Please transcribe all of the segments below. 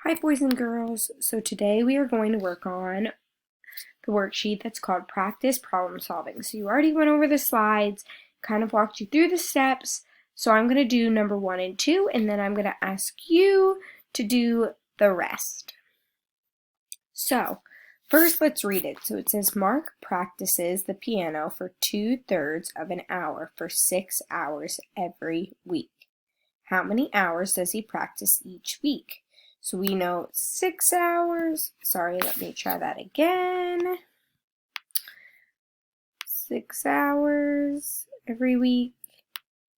Hi boys and girls, so today we are going to work on the worksheet that's called Practice Problem Solving. So you already went over the slides, kind of walked you through the steps, so I'm going to do number 1 and 2 and then I'm going to ask you to do the rest. So first let's read it. So it says Mark practices the piano for 2/3 of an hour for 6 hours every week. How many hours does he practice each week? So we know 6 hours. Sorry, let me try that again. 6 hours every week,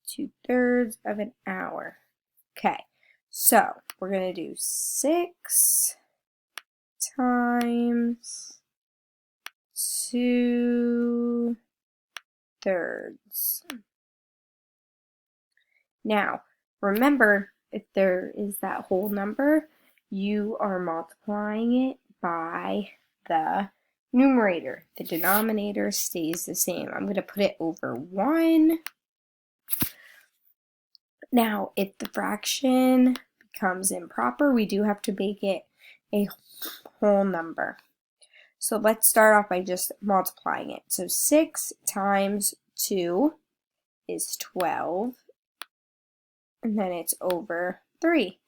2/3 of an hour. Okay, so we're going to do 6 times 2/3. Now, remember, if there is that whole number, you are multiplying it by the numerator. The denominator stays the same. I'm going to put it over 1. Now, if the fraction becomes improper, we do have to make it a whole number. So let's start off by just multiplying it. So 6 times 2 is 12. And then it's over 3.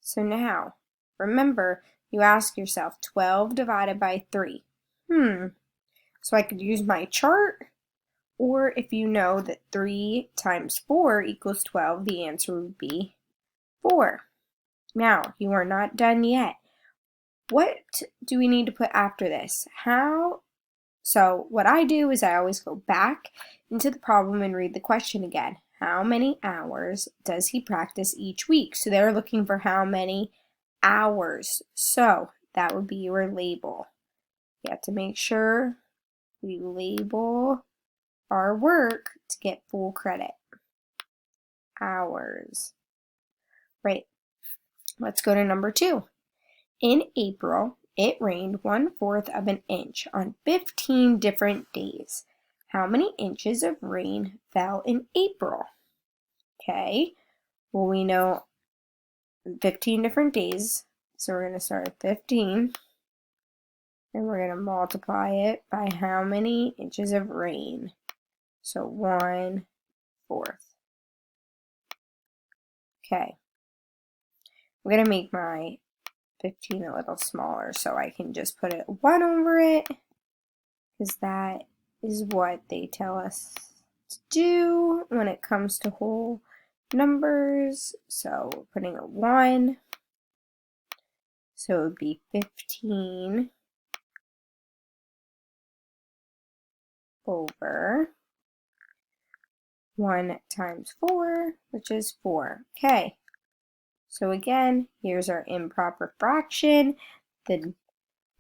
So now, remember, you ask yourself 12 divided by 3. So I could use my chart, or if you know that 3 times 4 equals 12, the answer would be 4. Now, you are not done yet. What do we need to put after this? So what I do is I always go back into the problem and read the question again. How many hours does he practice each week? So they're looking for how many hours. So that would be your label. You have to make sure we label our work to get full credit. Hours. Right. Let's go to number 2. In April, it rained 1/4 of an inch on 15 different days. How many inches of rain fell in April? Okay, well we know 15 different days, so we're going to start at 15, and we're going to multiply it by how many inches of rain. So 1/4. Okay, I'm going to make my 15 a little smaller so I can just put it 1 over it, because that is what they tell us to do when it comes to whole numbers. So we're putting a 1, so it would be 15 over 1 times 4, which is 4. Okay, so again, here's our improper fraction. The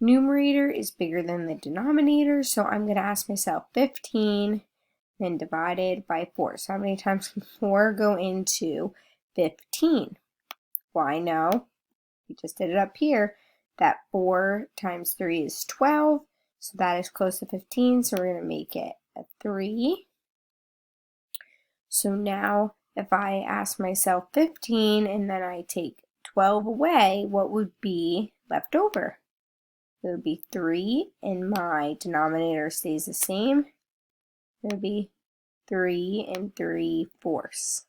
numerator is bigger than the denominator, so I'm going to ask myself 15 then divided by 4. So how many times can 4 go into 15? Well, I know, we just did it up here, that 4 times 3 is 12, so that is close to 15, so we're going to make it a 3. So now, if I ask myself 15 and then I take 12 away, what would be left over? It would be 3, and my denominator stays the same. It would be 3 3/4.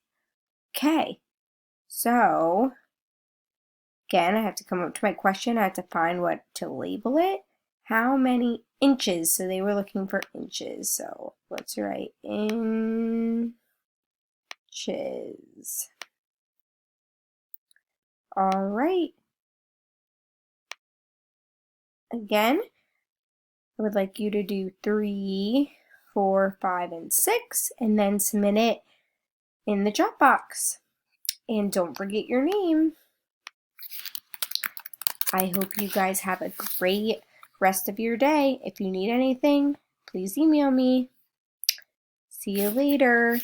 Okay, so again, I have to come up to my question. I have to find what to label it. How many inches? So they were looking for inches. So let's write inches. All right. Again, I would like you to do 3, 4, 5, and 6, and then submit it in the drop box. And don't forget your name. I hope you guys have a great rest of your day. If you need anything, please email me. See you later.